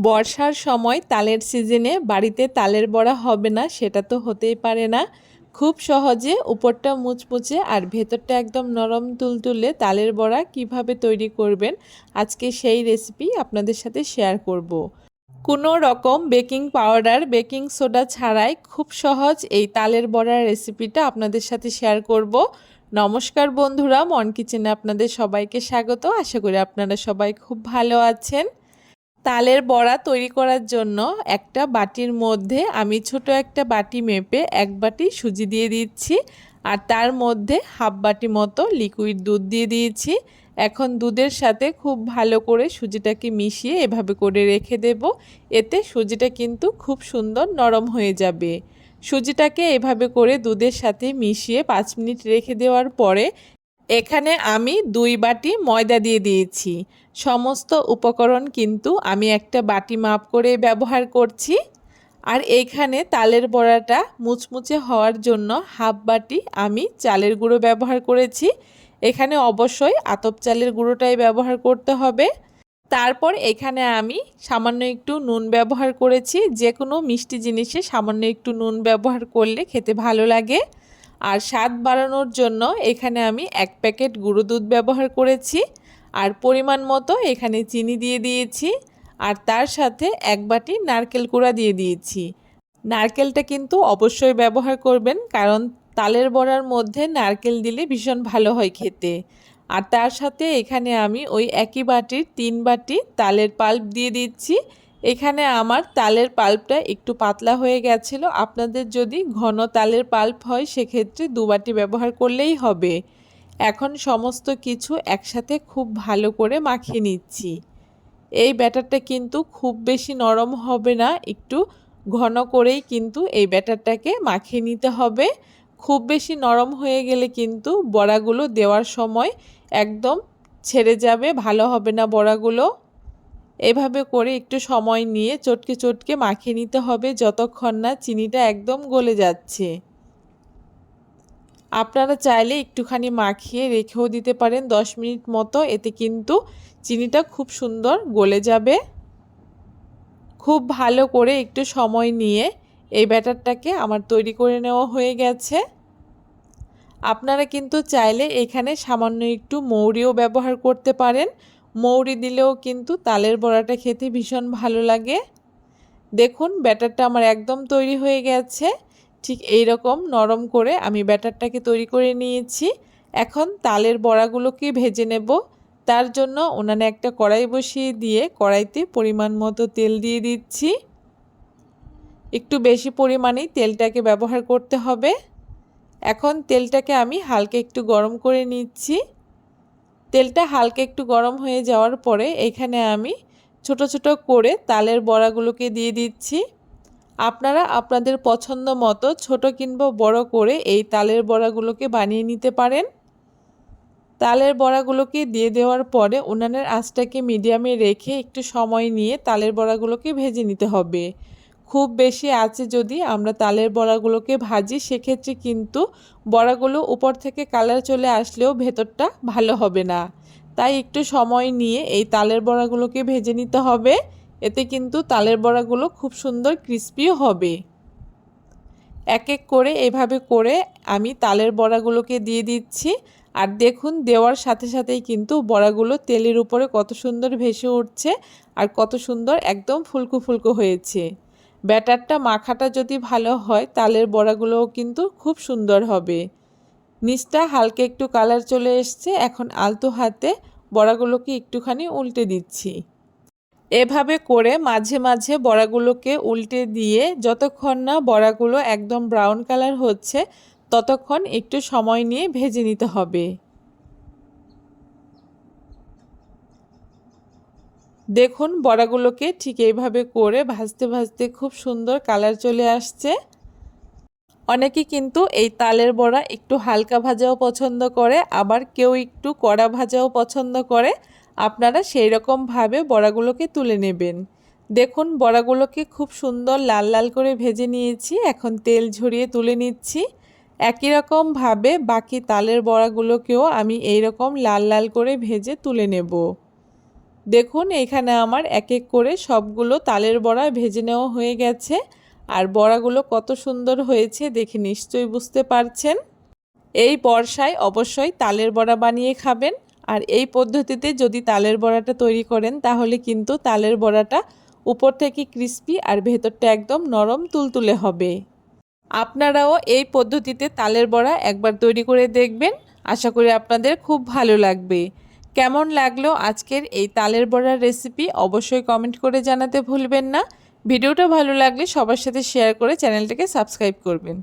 বর্ষার সময় তালের সিজনে বাড়িতে তালের বড়া হবে না সেটা তো হতেই পারে না। খুব সহজে উপরটা মুচমুচে আর ভেতরটা একদম নরম তুলতুলে তালের বড়া কিভাবে তৈরি করবেন আজকে সেই রেসিপি আপনাদের সাথে শেয়ার করব। কোনো রকম বেকিং পাউডার বেকিং সোডা ছাড়াই খুব সহজ এই তালের বড়ার রেসিপিটা আপনাদের সাথে শেয়ার করব। নমস্কার বন্ধুরা, মন কিচেনে আপনাদের সবাইকে স্বাগত। আশা করি আপনারা সবাই খুব ভালো আছেন। তালের বড়া তৈরি করার জন্য একটা বাটির মধ্যে আমি ছোট একটা বাটি মেপে এক বাটি সুজি দিয়ে দিচ্ছি আর তার মধ্যে হাফ বাটি মতো লিকুইড দুধ দিয়ে দিয়েছি। এখন দুধের সাথে খুব ভালো করে সুজিটাকে মিশিয়ে এভাবে করে রেখে দেব। এতে সুজিটা কিন্তু খুব সুন্দর নরম হয়ে যাবে। সুজিটাকে এভাবে করে দুধের সাথে মিশিয়ে 5 মিনিট রেখে দেওয়ার পরে এখানে আমি 2 বাটি ময়দা দিয়ে দিয়েছি। সমস্ত উপকরণ কিন্তু আমি একটা বাটি মাপ করে ব্যবহার করছি। আর এইখানে তালের বড়াটা মুচমুচে হওয়ার জন্য হাফ বাটি আমি চালের গুঁড়ো ব্যবহার করেছি। এখানে অবশ্যই আতপ চালের গুঁড়োটাই ব্যবহার করতে হবে। তারপর এখানে আমি সামান্য একটু নুন ব্যবহার করেছি। যে কোনো মিষ্টি জিনিসে সামান্য একটু নুন ব্যবহার করলে খেতে ভালো লাগে। আর স্বাদ বাড়ানোর জন্য এখানে আমি 1 প্যাকেট গুঁড়ো দুধ ব্যবহার করেছি আর পরিমাণ মতো এখানে চিনি দিয়ে দিয়েছি আর তার সাথে 1 বাটি নারকেল কোড়া দিয়ে দিয়েছি। নারকেলটা কিন্তু অবশ্যই ব্যবহার করবেন, কারণ তালের বড়ার মধ্যে নারকেল দিলে ভীষণ ভালো হয় খেতে। আর তার সাথে এখানে আমি ওই একই বাটির 3 বাটি তালের পাল্প দিয়ে দিচ্ছি। এখানে আমার তালের পাল্পটা একটু পাতলা হয়ে গেছিলো। আপনাদের যদি ঘন তালের পাল্প হয় সেক্ষেত্রে 2 বাটি ব্যবহার করলেই হবে। এখন সমস্ত কিছু একসাথে খুব ভালো করে মাখিয়ে নিচ্ছি। এই ব্যাটারটা কিন্তু খুব বেশি নরম হবে না, একটু ঘন করেই কিন্তু এই ব্যাটারটাকে মাখিয়ে নিতে হবে। খুব বেশি নরম হয়ে গেলে কিন্তু বড়াগুলো দেওয়ার সময় একদম ছেড়ে যাবে, ভালো হবে না বড়াগুলো। এভাবে করে একটু সময় নিয়ে চটকে চটকে মাখিয়ে নিতে হবে যতক্ষণ না চিনিটা একদম গলে যাচ্ছে। আপনারা চাইলে একটুখানি মাখিয়ে রেখেও দিতে পারেন 10 মিনিট মতো, এতে কিন্তু চিনিটা খুব সুন্দর গলে যাবে। খুব ভালো করে একটু সময় নিয়ে এই ব্যাটারটাকে আমার তৈরি করে নেওয়া হয়ে গেছে। আপনারা কিন্তু চাইলে এখানে সামান্য একটু মৌরিও ব্যবহার করতে পারেন। মৌরি দিলেও কিন্তু তালের বড়াটা খেতে ভীষণ ভালো লাগে। দেখুন ব্যাটারটা আমার একদম তৈরি হয়ে গেছে। ঠিক এই রকম নরম করে আমি ব্যাটারটাকে তৈরি করে নিয়েছি। এখন তালের বড়াগুলোকে ভেজে নেব। তার জন্য উনানে একটা কড়াই বসিয়ে দিয়ে কড়াইতে পরিমাণ মতো তেল দিয়ে দিচ্ছি। একটু বেশি পরিমাণেই তেলটাকে ব্যবহার করতে হবে। এখন তেলটাকে আমি হালকা একটু গরম করে নিচ্ছি। তেলটা হালকা একটু গরম হয়ে যাওয়ার পরে এখানে আমি ছোট ছোট করে তালের বড়াগুলোকে দিয়ে দিচ্ছি। আপনারা আপনাদের পছন্দ মতো ছোট কিংবা বড় করে এই তালের বড়াগুলোকে বানিয়ে নিতে পারেন। তালের বড়াগুলোকে দিয়ে দেওয়ার পরে উনানের আঁচটাকে মিডিয়ামে রেখে একটু সময় নিয়ে তালের বড়াগুলোকে ভেজে নিতে হবে। খুব বেশি আঁচে যদি আমরা তালের বড়াগুলোকে ভাজি সেক্ষেত্রে কিন্তু বড়াগুলো উপর থেকে কালার চলে আসলেও ভেতরটা ভালো হবে না। তাই একটু সময় নিয়ে এই তালের বড়াগুলোকে ভেজে নিতে হবে। এতে কিন্তু তালের বড়াগুলো খুব সুন্দর ক্রিস্পিও হবে। এক এক করে এভাবে করে আমি তালের বড়াগুলোকে দিয়ে দিচ্ছি। আর দেখুন দেওয়ার সাথে সাথেই কিন্তু বড়াগুলো তেলের উপরে কত সুন্দর ভেসে উঠছে আর কত সুন্দর একদম ফুলকো ফুলকো হয়েছে। ব্যাটারটা মাখাটা যদি ভালো হয় তালের বড়াগুলোও কিন্তু খুব সুন্দর হবে। নিচটা হালকা একটু কালার চলে এসছে। এখন আলতো হাতে বড়াগুলোকে একটুখানি উল্টে দিচ্ছি। এভাবে করে মাঝে মাঝে বড়াগুলোকে উল্টে দিয়ে যতক্ষণ না বড়াগুলো একদম ব্রাউন কালার হচ্ছে ততক্ষণ একটু সময় নিয়ে ভেজে নিতে হবে। দেখুন বড়াগুলোকে ঠিক এইভাবে করে ভাজতে ভাজতে খুব সুন্দর কালার চলে আসছে। অনেকে কিন্তু এই তালের বড়া একটু হালকা ভাজাও পছন্দ করে, আবার কেউ একটু কড়া ভাজাও পছন্দ করে। আপনারা সেই রকমভাবে বড়াগুলোকে তুলে নেবেন। দেখুন বড়াগুলোকে খুব সুন্দর লাল লাল করে ভেজে নিয়েছি। এখন তেল ঝরিয়ে তুলে নিচ্ছি। একই রকমভাবে বাকি তালের বড়াগুলোকেও আমি এই রকম লাল লাল করে ভেজে তুলে নেব। দেখুন এখানে আমার এক এক করে সবগুলো তালের বড়া ভেজে নেওয়া হয়ে গেছে। আর বড়াগুলো কত সুন্দর হয়েছে দেখে নিশ্চয়ই বুঝতে পারছেন। এই বর্ষায় অবশ্যই তালের বড়া বানিয়ে খাবেন। আর এই পদ্ধতিতে যদি তালের বড়াটা তৈরি করেন তাহলে কিন্তু তালের বড়াটা উপর থেকে ক্রিস্পি আর ভেতরটা একদম নরম তুলতুলে হবে। আপনারাও এই পদ্ধতিতে তালের বড়া একবার তৈরি করে দেখবেন। আশা করি আপনাদের খুব ভালো লাগবে। কেমন লাগলো আজকের এই তালের বড়ার রেসিপি অবশ্যই কমেন্ট করে জানাতে ভুলবেন না। ভিডিওটা ভালো লাগলে সবার সাথে শেয়ার করে চ্যানেলটাকে সাবস্ক্রাইব করবেন।